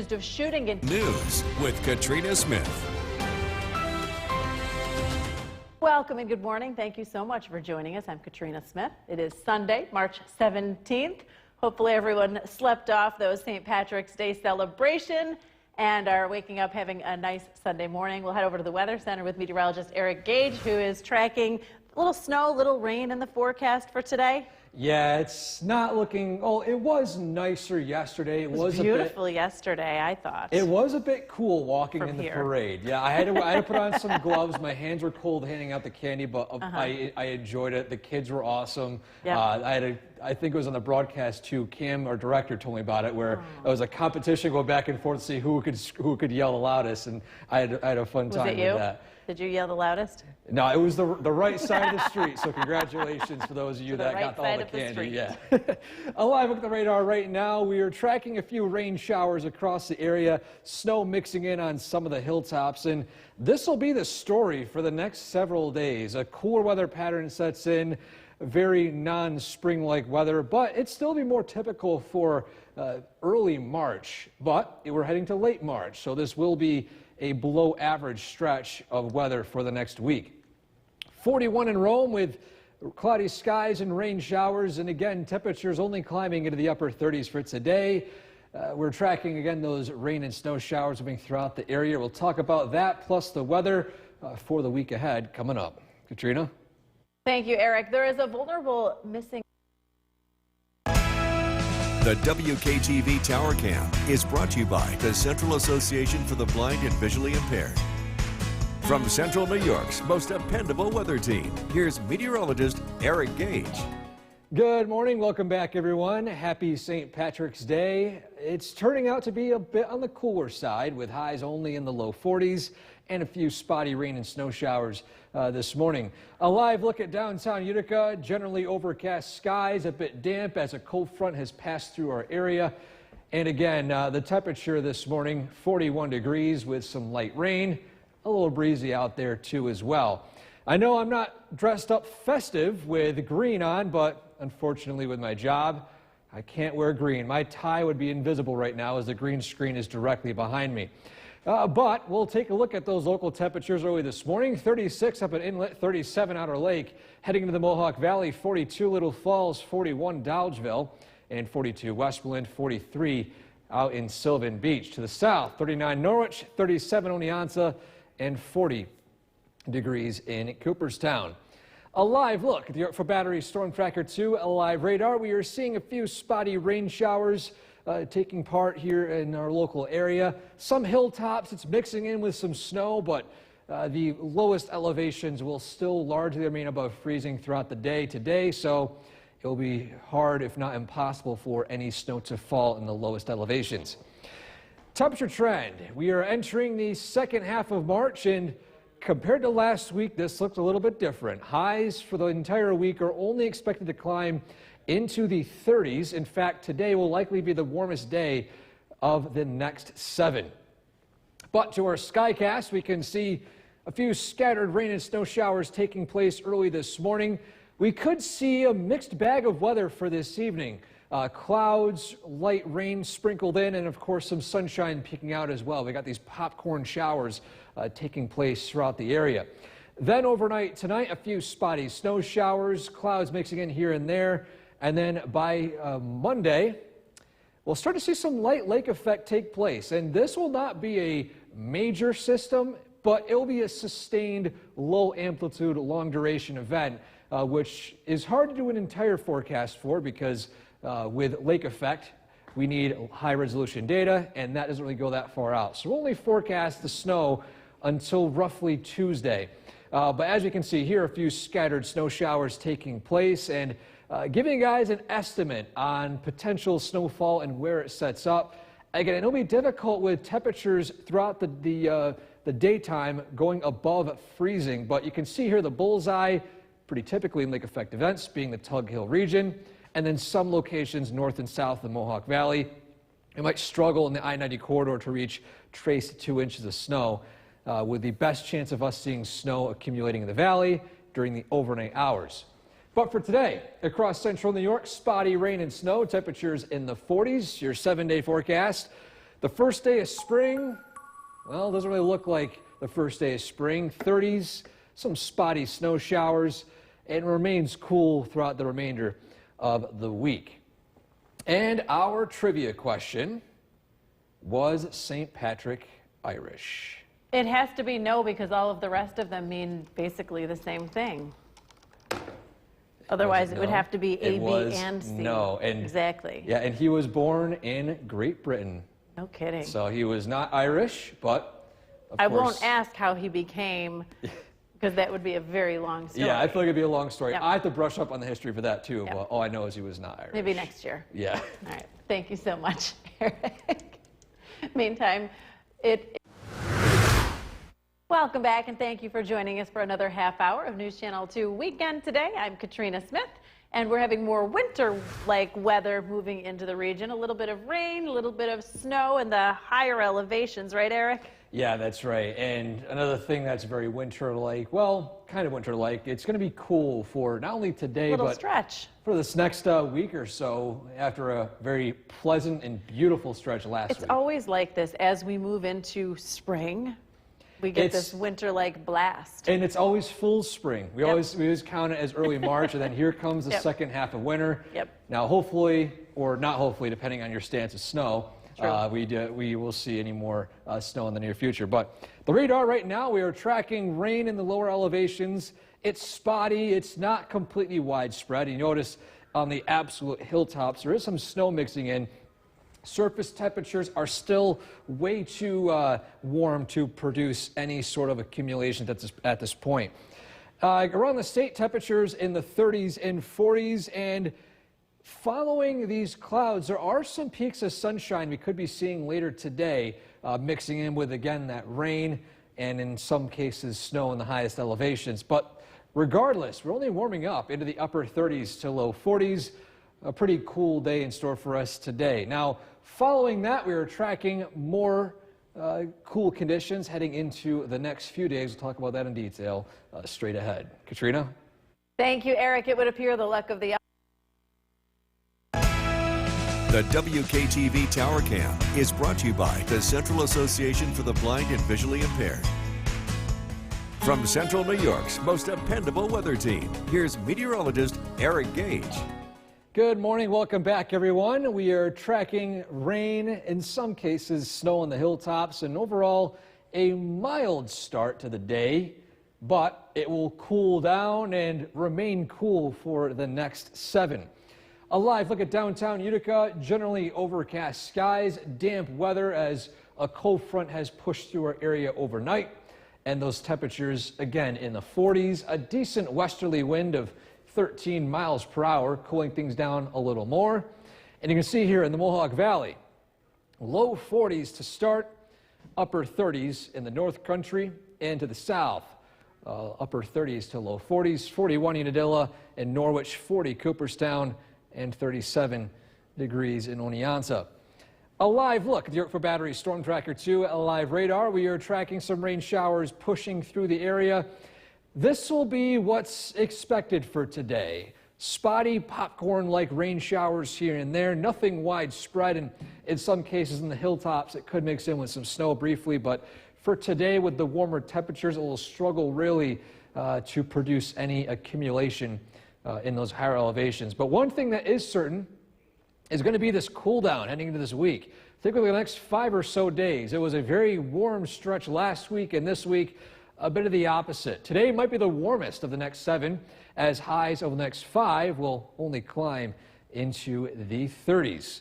accused of shooting in News with Katrina Smith. Welcome and good morning. Thank you so much for joining us. I'm Katrina Smith. It is Sunday, March 17th. Hopefully everyone slept off those St. Patrick's Day celebration and are waking up having a nice Sunday morning. We'll head over to the Weather Center with meteorologist Eric Gage, who is tracking a little snow, little rain in the forecast for today. Yeah, it's not looking, oh, it was nicer yesterday. It was beautiful yesterday, I thought. It was a bit cool walking in the here. parade. Yeah, I had to put on some gloves. My hands were cold handing out the candy, but I enjoyed it. The kids were awesome. Yep. I think it was on the broadcast too. Cam, our director, told me about it, where it was a competition going back and forth to see who could yell the loudest, and I had a fun time with that. Did you yell the loudest? No, it was the right side of the street, so congratulations for those of you that got all the candy. Yeah. A live look at the radar right now. We are tracking a few rain showers across the area, snow mixing in on some of the hilltops, and this will be the story for the next several days. A cooler weather pattern sets in, very non-spring-like weather, but it'd still be more typical for early March, but we're heading to late March, so this will be a below average stretch of weather for the next week. 41 in Rome with cloudy skies and rain showers, and again temperatures only climbing into the upper 30s for today. We're tracking again those rain and snow showers moving throughout the area. We'll talk about that plus the weather for the week ahead coming up. Katrina? Thank you, Eric. There is a vulnerable missing. The WKTV Tower Cam is brought to you by the Central Association for the Blind and Visually Impaired. From Central New York's most dependable weather team, here's meteorologist Eric Gage. Good morning. Welcome back, everyone. Happy St. Patrick's Day. It's turning out to be a bit on the cooler side with highs only in the low 40s and a few spotty rain and snow showers this morning. A live look at downtown Utica. Generally overcast skies, a bit damp as a cold front has passed through our area. And again, the temperature this morning, 41 degrees with some light rain. A little breezy out there too as well. I know I'm not dressed up festive with green on, but unfortunately with my job, I can't wear green. My tie would be invisible right now as the green screen is directly behind me. But we'll take a look at those local temperatures early this morning. 36 up at Inlet, 37 Outer Lake. Heading into the Mohawk Valley, 42 Little Falls, 41 Dodgeville, and 42 Westmoreland, 43 out in Sylvan Beach. To the south, 39 Norwich, 37 Oneonta, and 40 degrees in Cooperstown. A live look at the for Battery Storm Tracker 2, a live radar. We are seeing a few spotty rain showers taking part here in our local area. Some hilltops, it's mixing in with some snow, but the lowest elevations will still largely remain above freezing throughout the day today, so it will be hard, if not impossible, for any snow to fall in the lowest elevations. Temperature trend. We are entering the second half of March, and compared to last week, this looked a little bit different. Highs for the entire week are only expected to climb into the 30s. In fact, today will likely be the warmest day of the next 7. But to our skycast, we can see a few scattered rain and snow showers taking place early this morning. We could see a mixed bag of weather for this evening. Clouds, light rain sprinkled in, and of course some sunshine peeking out as well. We got these popcorn showers taking place throughout the area. Then overnight tonight, a few spotty snow showers, clouds mixing in here and there. And then by Monday, we'll start to see some light lake effect take place. And this will not be a major system, but it will be a sustained low amplitude, long duration event, which is hard to do an entire forecast for because with lake effect, we need high resolution data, and that doesn't really go that far out. So we'll only forecast the snow until roughly Tuesday. But as you can see here, a few scattered snow showers taking place, and giving you guys an estimate on potential snowfall and where it sets up. Again, it'll be difficult with temperatures throughout the daytime going above freezing, but you can see here the bullseye, pretty typically in lake effect events, being the Tug Hill region, and then some locations north and south of the Mohawk Valley. You might struggle in the I-90 corridor to reach trace 2 inches of snow, with the best chance of us seeing snow accumulating in the valley during the overnight hours. But for today, across central New York, spotty rain and snow, temperatures in the 40s, your 7-day forecast. The first day of spring, well, doesn't really look like the first day of spring. 30s, some spotty snow showers, and remains cool throughout the remainder of the week. And our trivia question, was St. Patrick Irish? It has to be no, because all of the rest of them mean basically the same thing. Otherwise, it would have to be A, B, and C. No. And exactly. Yeah, and he was born in Great Britain. No kidding. So he was not Irish, but of I course, won't ask how he became, because that would be a very long story. Yeah, I feel like it'd be a long story. Yep. I have to brush up on the history for that too, Yep. but all I know is he was not Irish. Maybe next year. Yeah. All right. Thank you so much, Eric. Meantime, welcome back, and thank you for joining us for another half hour of News Channel 2 Weekend Today. I'm Katrina Smith, and we're having more winter-like weather moving into the region. A little bit of rain, a little bit of snow in the higher elevations, right, Eric? Yeah, that's right. And another thing that's very winter-like, well, kind of winter-like, it's going to be cool for not only today, Little but stretch. for this next week or so, after a very pleasant and beautiful stretch last week. It's always like this as we move into spring. We get this winter-like blast. And it's always full spring. We always count it as early March, and then here comes the second half of winter. Yep. Now, hopefully, or not hopefully, depending on your stance of snow, we will see any more snow in the near future. But the radar right now, we are tracking rain in the lower elevations. It's spotty. It's not completely widespread. You notice on the absolute hilltops, there is some snow mixing in. Surface temperatures are still way too warm to produce any sort of accumulation at this point. Around the state, temperatures in the 30s and 40s, and following these clouds, there are some peaks of sunshine we could be seeing later today, mixing in with, again, that rain and in some cases snow in the highest elevations. But regardless, we're only warming up into the upper 30s to low 40s. A pretty cool day in store for us today. Now, following that, we are tracking more cool conditions heading into the next few days. We'll talk about that in detail straight ahead. Katrina? Thank you, Eric. It would appear the luck of the The WKTV Tower Cam is brought to you by the Central Association for the Blind and Visually Impaired. From Central New York's most dependable weather team, here's meteorologist Eric Gage. Good morning. Welcome back, everyone. We are tracking rain, in some cases snow on the hilltops, and overall a mild start to the day, but it will cool down and remain cool for the next 7. A live look at downtown Utica. Generally overcast skies, damp weather as a cold front has pushed through our area overnight, and those temperatures again in the 40s. A decent westerly wind of 13 miles per hour, cooling things down a little more. And you can see here in the Mohawk Valley, low 40s to start, upper 30s in the North Country and to the south. Upper 30s to low 40s, 41 Unadilla and Norwich, 40 Cooperstown, and 37 degrees in Oneonta. A live look at the York Battery Storm Tracker 2, a live radar. We are tracking some rain showers pushing through the area. This will be what's expected for today. Spotty, popcorn-like rain showers here and there, nothing widespread, and in some cases in the hilltops it could mix in with some snow briefly, but for today with the warmer temperatures it will struggle really to produce any accumulation in those higher elevations. But one thing that is certain is going to be this cool down heading into this week. Think of the next 5 or so days. It was a very warm stretch last week, and this week a bit of the opposite. Today might be the warmest of the next 7, as highs over the next 5 will only climb into the 30s.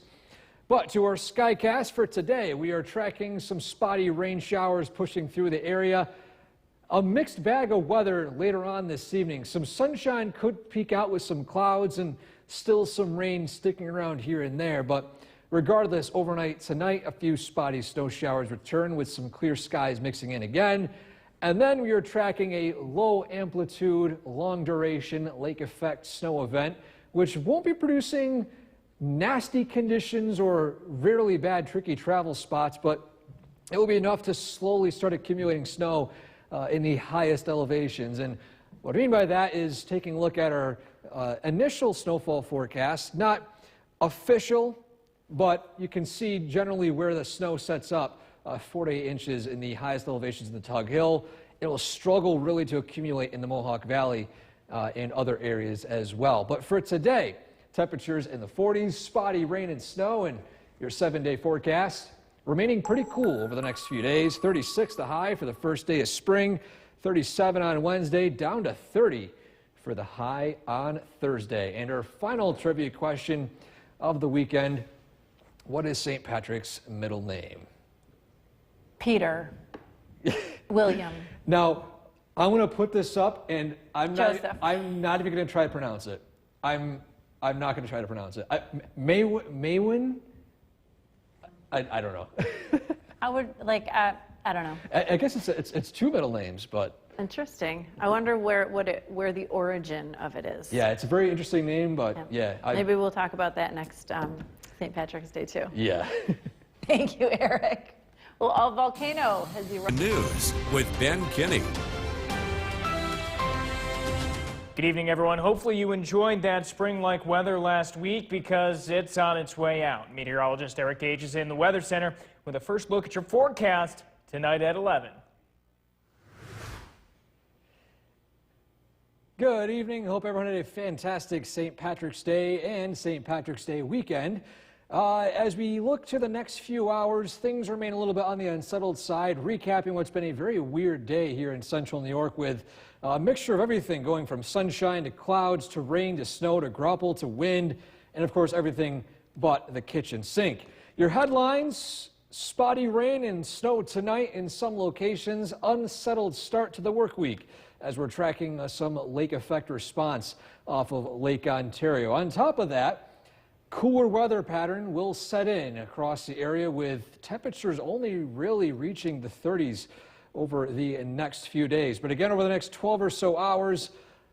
But to our skycast for today, we are tracking some spotty rain showers pushing through the area. A mixed bag of weather later on this evening. Some sunshine could peek out with some clouds and still some rain sticking around here and there. But regardless, overnight tonight, a few spotty snow showers return with some clear skies mixing in again. And then we are tracking a low amplitude, long duration lake effect snow event, which won't be producing nasty conditions or really bad, tricky travel spots, but it will be enough to slowly start accumulating snow in the highest elevations. And what I mean by that is taking a look at our initial snowfall forecast, not official, but you can see generally where the snow sets up, 4 to 8 inches in the highest elevations of the Tug Hill. It will struggle really to accumulate in the Mohawk Valley and other areas as well. But for today, temperatures in the 40s, spotty rain and snow, and your 7-day forecast remaining pretty cool over the next few days. 36 the high for the first day of spring, 37 on Wednesday, down to 30 for the high on Thursday. And our final trivia question of the weekend: what is St. Patrick's middle name? Peter. William. Now, I'm going to put this up, and I'm not even going to try to pronounce it. I'm not going to try to pronounce it. Maywin? I don't know. I would like, I don't know. I guess it's two middle names, but. Interesting. I wonder where the origin of it is. Yeah, it's a very interesting name, but yeah. Maybe we'll talk about that next St. Patrick's Day too. Yeah. Thank you, Eric. Well, a volcano has erupted. News with Ben Kinney. Good evening, everyone. Hopefully you enjoyed that spring-like weather last week, because it's on its way out. Meteorologist Eric Gage is in the Weather Center with a first look at your forecast tonight at 11. Good evening. Hope everyone had a fantastic St. Patrick's Day and St. Patrick's Day weekend. As we look to the next few hours, things remain a little bit on the unsettled side, recapping what's been a very weird day here in central New York, with a mixture of everything going from sunshine to clouds to rain to snow to grapple to wind, and of course everything but the kitchen sink. Your headlines: spotty rain and snow tonight in some locations, unsettled start to the work week as we're tracking some lake effect response off of Lake Ontario. On top of that, cooler weather pattern will set in across the area, with temperatures only really reaching the 30s over the next few days. But again, over the next 12 or so hours,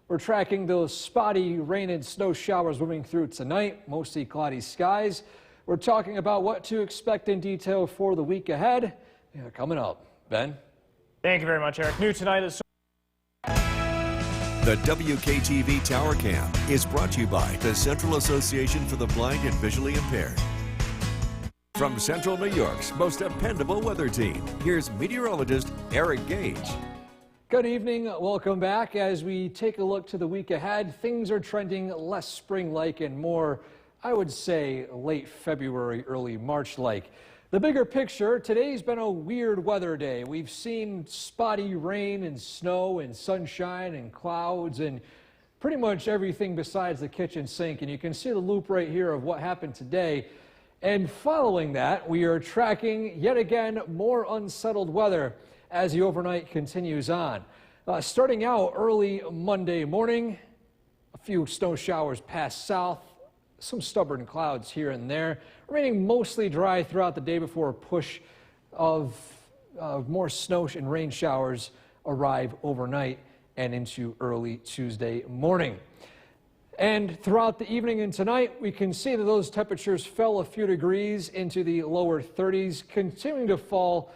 we're tracking those spotty rain and snow showers moving through tonight, mostly cloudy skies. We're talking about what to expect in detail for the week ahead. Coming up. Ben? Thank you very much, Eric. New tonight is The WKTV Tower Cam is brought to you by the Central Association for the Blind and Visually Impaired. From Central New York's most dependable weather team, here's meteorologist Eric Gage. Good evening. Welcome back. As we take a look to the week ahead, things are trending less spring-like and more, I would say, late February, early March-like. The bigger picture: today's been a weird weather day. We've seen spotty rain and snow and sunshine and clouds and pretty much everything besides the kitchen sink. And you can see the loop right here of what happened today. And following that, we are tracking yet again more unsettled weather as the overnight continues on. Starting out early Monday morning, a few snow showers pass south, some stubborn clouds here and there, remaining mostly dry throughout the day before a push of more snow and rain showers arrive overnight and into early Tuesday morning. And throughout the evening and tonight, we can see that those temperatures fell a few degrees into the lower 30s, continuing to fall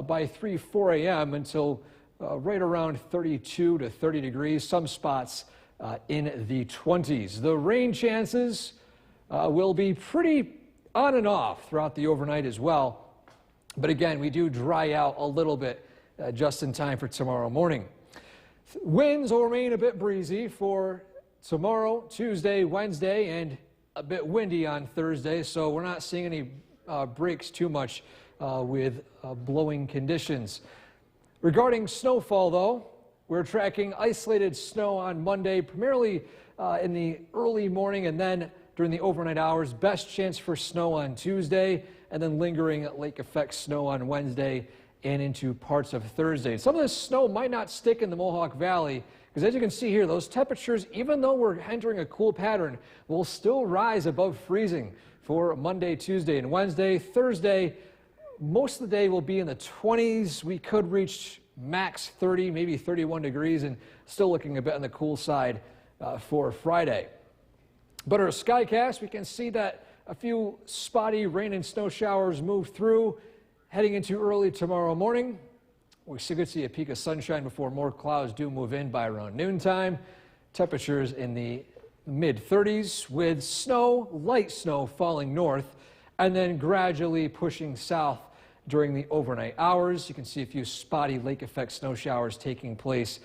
by 4 a.m. until right around 32 to 30 degrees, some spots in the 20s. The rain chances will be pretty on and off throughout the overnight as well. But again, we do dry out a little bit just in time for tomorrow morning. Winds will remain a bit breezy for tomorrow, Tuesday, Wednesday, and a bit windy on Thursday, so we're not seeing any breaks too much with blowing conditions. Regarding snowfall, though, we're tracking isolated snow on Monday, primarily in the early morning and then during the overnight hours. Best chance for snow on Tuesday, and then lingering lake effect snow on Wednesday and into parts of Thursday. Some of this snow might not stick in the Mohawk Valley, because as you can see here, those temperatures, even though we're entering a cool pattern, will still rise above freezing for Monday, Tuesday, and Wednesday. Thursday, most of the day will be in the 20s. We could reach max 30, maybe 31 degrees, and still looking a bit on the cool side for Friday. But our skycast, we can see that a few spotty rain and snow showers move through heading into early tomorrow morning. We could see a peak of sunshine before more clouds do move in by around noontime. Temperatures in the mid-30s with snow, light snow falling north and then gradually pushing south during the overnight hours. You can see a few spotty lake effect snow showers taking place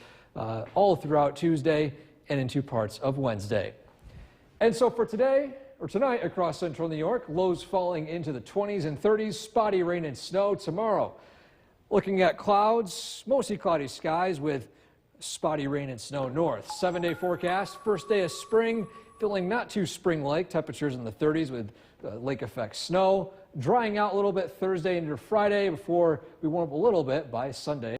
all throughout Tuesday and into parts of Wednesday. And so for today, or tonight across central New York, lows falling into the 20s and 30s, spotty rain and snow tomorrow. Looking at clouds, mostly cloudy skies with spotty rain and snow north. 7-day forecast, first day of spring, feeling not too spring-like, temperatures in the 30s with lake effect snow. Drying out a little bit Thursday into Friday before we warm up a little bit by Sunday.